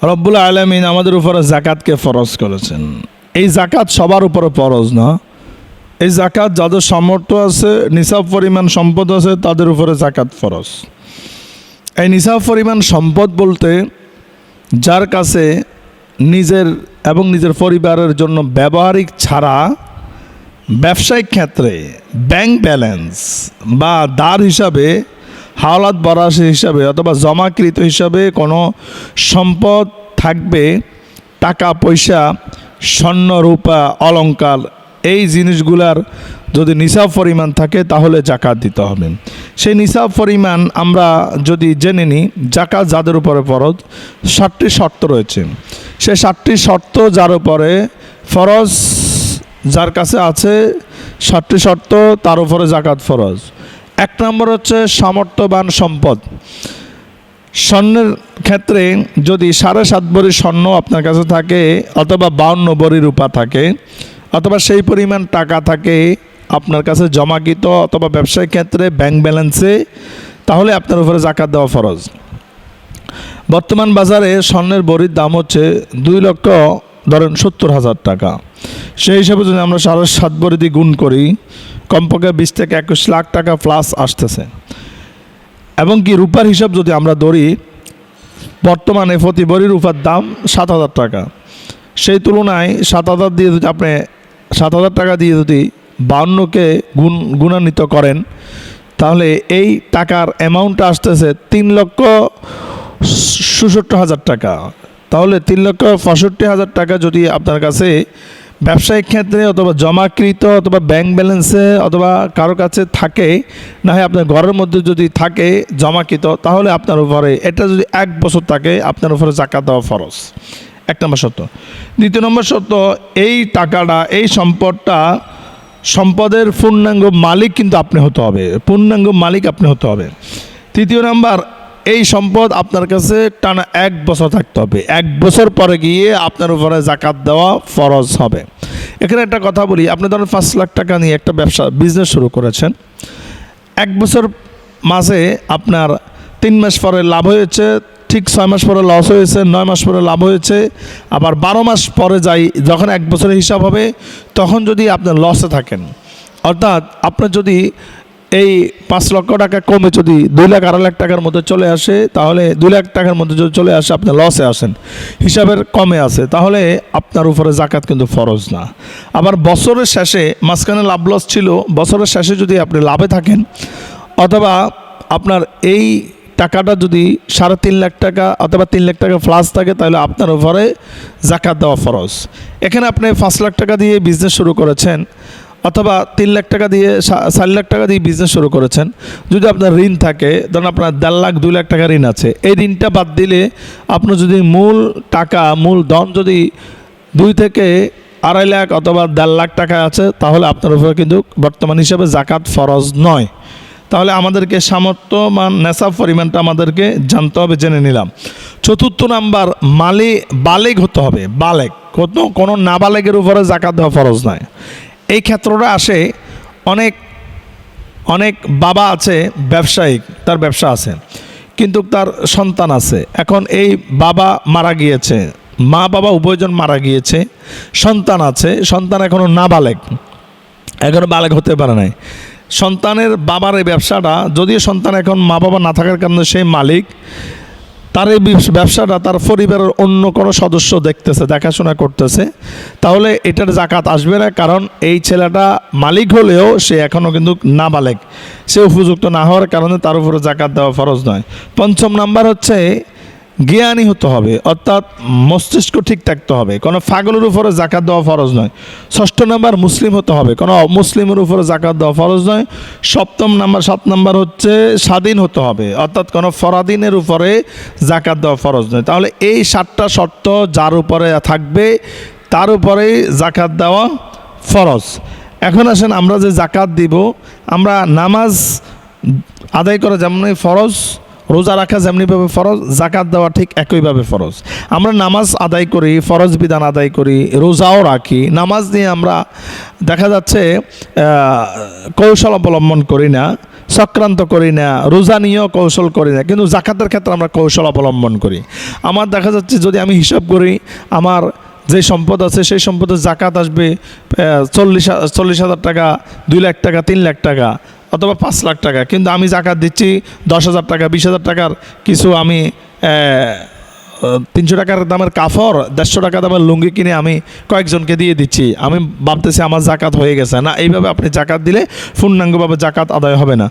রব্বুল আলামিন আমাদের উপরে জাকাতকে ফরজ করেছেন। এই জাকাত সবার উপরে ফরজ না। এই জাকাত যাদের সামর্থ্য আছে, নিসাব পরিমাণ সম্পদ আছে, তাদের উপরে জাকাত ফরজ। এই নিসাব পরিমাণ সম্পদ বলতে যার কাছে নিজের এবং নিজের পরিবারের জন্য ব্যবহারিক ছাড়া ব্যবসায়িক ক্ষেত্রে ব্যাংক ব্যালেন্স বা দার হিসাবে, হাওলাত বরাস হিসাবে অথবা জমাকৃত হিসাবে কোনো সম্পদ থাকবে, টাকা পয়সা, স্বর্ণ রূপা অলংকার, এই জিনিসগুলার যদি নিসাব পরিমাণ থাকে তাহলে জাকাত দিতে হবে। সেই নিসাব পরিমাণ আমরা যদি জেনে নিই, জাকাত যাদের উপরে ফরজ 7টি শর্ত রয়েছে। সেই 7টি শর্ত যার উপরে ফরজ, যার কাছে আছে 7টি শর্ত, তার উপরে জাকাত ফরজ। 1 নম্বর হচ্ছে সামর্থ্যবান সম্পদ। স্বর্ণের ক্ষেত্রে যদি 7.5 ভরি স্বর্ণ আপনার কাছে থাকে অথবা 52 ভরি রূপা থাকে অথবা সেই পরিমাণ টাকা থাকে আপনার কাছে জমাকৃত অথবা ব্যবসায়িক ক্ষেত্রে ব্যাংক ব্যালেন্সে, তাহলে আপনার উপরে জাকাত দেওয়া ফরজ। বর্তমান বাজারে স্বর্ণের ভরির দাম হচ্ছে 2,70,000 টাকা। সেই হিসাবে যদি আমরা 7.5 ভরি দিয়ে গুণ করি, কমপক্ষে 20 থেকে 21 লাখ টাকা প্লাস আসতেছে। এবং কি রূপার হিসাব যদি আমরা ধরি, বর্তমানে প্রতি ভরি রূপার দাম 7,000 টাকা। সেই তুলনায় 7,000 দিয়ে যদি আপনি 7,000 টাকা দিয়ে যদি 52কে গুণান্বিত করেন, তাহলে এই টাকার অ্যামাউন্টটা আসতেছে 3,66,000 টাকা। তাহলে 3,65,000 টাকা যদি আপনার কাছে ব্যবসায়িক ক্ষেত্রে অথবা জমাকৃত অথবা ব্যাংক ব্যালেন্সে অথবা কারো কাছে থাকে, না হয় আপনার ঘরের মধ্যে যদি থাকে জমাকৃত, তাহলে আপনার উপরে এটা যদি 1 বছর থাকে আপনার উপরে জাকাত দেওয়া ফরজ। 1 নম্বর শর্ত। 2 নম্বর শর্ত, এই টাকাটা, এই সম্পদটা, সম্পদের পূর্ণাঙ্গ মালিক কিন্তু আপনি হতে হবে, পূর্ণাঙ্গ মালিক আপনি হতে হবে। 3 নম্বর, এই সম্পদ আপনার কাছে টানা 1 বছর থাকতে হবে। 1 বছর পরে গিয়ে আপনার উপরে জাকাত দেওয়া ফরজ হবে। এখানে একটা কথা বলি, আপনি ধরেন 5 লাখ টাকা নিয়ে একটা বিজনেস শুরু করেছেন। 1 বছর মাঝে আপনার 3 মাস পরে লাভ হয়েছে, ঠিক 6 মাস পরে লস হয়েছে, 9 মাস পরে লাভ হয়েছে, আবার 12 মাস পরে যাই যখন 1 বছরের হিসাব হবে তখন যদি আপনি লসে থাকেন, অর্থাৎ আপনার যদি এই 5 লক্ষ টাকা কমে যদি 2 লাখ 2.5 লাখ টাকার মধ্যে চলে আসে, তাহলে 2 লাখ টাকার মধ্যে যদি চলে আসে আপনি লসে আসেন, হিসাবের কমে আছে, তাহলে আপনার উপরে জাকাত কিন্তু ফরজ না। আবার বছরের শেষে, মাঝখানে লাভ লস ছিল, বছরের শেষে যদি আপনি লাভে থাকেন অথবা আপনার এই টাকাটা যদি 3.5 লাখ টাকা অথবা 3 লাখ টাকা প্লাস থাকে, তাহলে আপনার উপরে জাকাত দেওয়া ফরজ। এখানে আপনি 5 লাখ টাকা দিয়ে বিজনেস শুরু করেছেন অথবা 3 লাখ টাকা দিয়ে 4 লাখ টাকা দিয়ে বিজনেস শুরু করেছেন, যদি আপনার ঋণ থাকে, ধরুন আপনার 1.5 লাখ 2 লাখ টাকা ঋণ আছে, এই ঋণটা বাদ দিলে আপনার যদি মূল টাকা, মূল ধন যদি 2 থেকে 2.5 লাখ অথবা 1.5 লাখ টাকা আছে, তাহলে আপনার উপরে কিন্তু বর্তমান হিসাবে জাকাত ফরজ নয়। তাহলে আমাদেরকে সামর্থ্যমান নেশাব পরিমাণটা আমাদেরকে জানতে হবে, জেনে নিলাম। 4 নাম্বার, বালেগ হতে হবে। বালেগ, কোনো নাবালেগের উপরে জাকাত দেওয়া ফরজ নয়। এই ক্ষেত্রটা আসে, অনেক বাবা আছে ব্যবসায়িক, তার ব্যবসা আছে কিন্তু তার সন্তান আছে। এখন এই বাবা মারা গিয়েছে, মা বাবা উভয়জন মারা গিয়েছে, সন্তান আছে, সন্তান এখনও নাবালেগ, এখনও বালেগ হতে পারে নাই। সন্তানের বাবার এই ব্যবসাটা, যদিও সন্তান এখন মা বাবা না থাকার কারণে সেই মালিক, তার এই ব্যবসাটা তার পরিবারের অন্য কোনো সদস্য দেখতেছে, দেখাশোনা করতেছে, তাহলে এটার জাকাত আসবে না। কারণ এই ছেলেটা মালিক হলেও সে এখনও কিন্তু নাবালেগ, সে উপযুক্ত না হওয়ার কারণে তার উপরে জাকাত দেওয়া ফরজ নয়। 5 নাম্বার হচ্ছে জ্ঞানী হতে হবে, অর্থাৎ মস্তিষ্ক ঠিক থাকতে হবে, কোনো পাগলের উপরে জাকাত দেওয়া ফরজ নয়। 6 নাম্বার, মুসলিম হতে হবে, কোনো অমুসলিমের উপরে জাকাত দেওয়া ফরজ নয়। 7 নাম্বার হচ্ছে স্বাধীন হতে হবে, অর্থাৎ কোনো ফরাদিনের উপরে জাকাত দেওয়া ফরজ নয়। তাহলে এই 7টা শর্ত যার উপরে থাকবে তার উপরেই জাকাত দেওয়া ফরজ। এখন আসেন, আমরা যে জাকাত দিব, আমরা নামাজ আদায় করা যেমনই ফরজ, রোজা রাখা যেমনিভাবে ফরজ, জাকাত দেওয়া ঠিক একইভাবে ফরজ। আমরা নামাজ আদায় করি, ফরজ বিধান আদায় করি, রোজাও রাখি, নামাজ নিয়ে আমরা দেখা যাচ্ছে কৌশল অবলম্বন করি না, চক্রান্ত করি না, রোজা নিয়েও কৌশল করি না, কিন্তু জাকাতের ক্ষেত্রে আমরা কৌশল অবলম্বন করি। আমার দেখা যাচ্ছে যদি আমি হিসাব করি, আমার যে সম্পদ আছে সেই সম্পদের জাকাত আসবে 40,000 টাকা, 2 লাখ টাকা, 3 লাখ টাকা অথবা 5 লাখ টাকা, কিন্তু আমি জাকাত দিচ্ছি 10,000 টাকা, 20,000 টাকার কিছু আমি 300 টাকার দামের কাপড়, 150 টাকা দামের লুঙ্গি কিনে আমি কয়েকজনকে দিয়ে দিচ্ছি, আমি ভাবতেছি আমার জাকাত হয়ে গেছে। না, এইভাবে আপনি জাকাত দিলে পূর্ণাঙ্গভাবে জাকাত আদায় হবে না।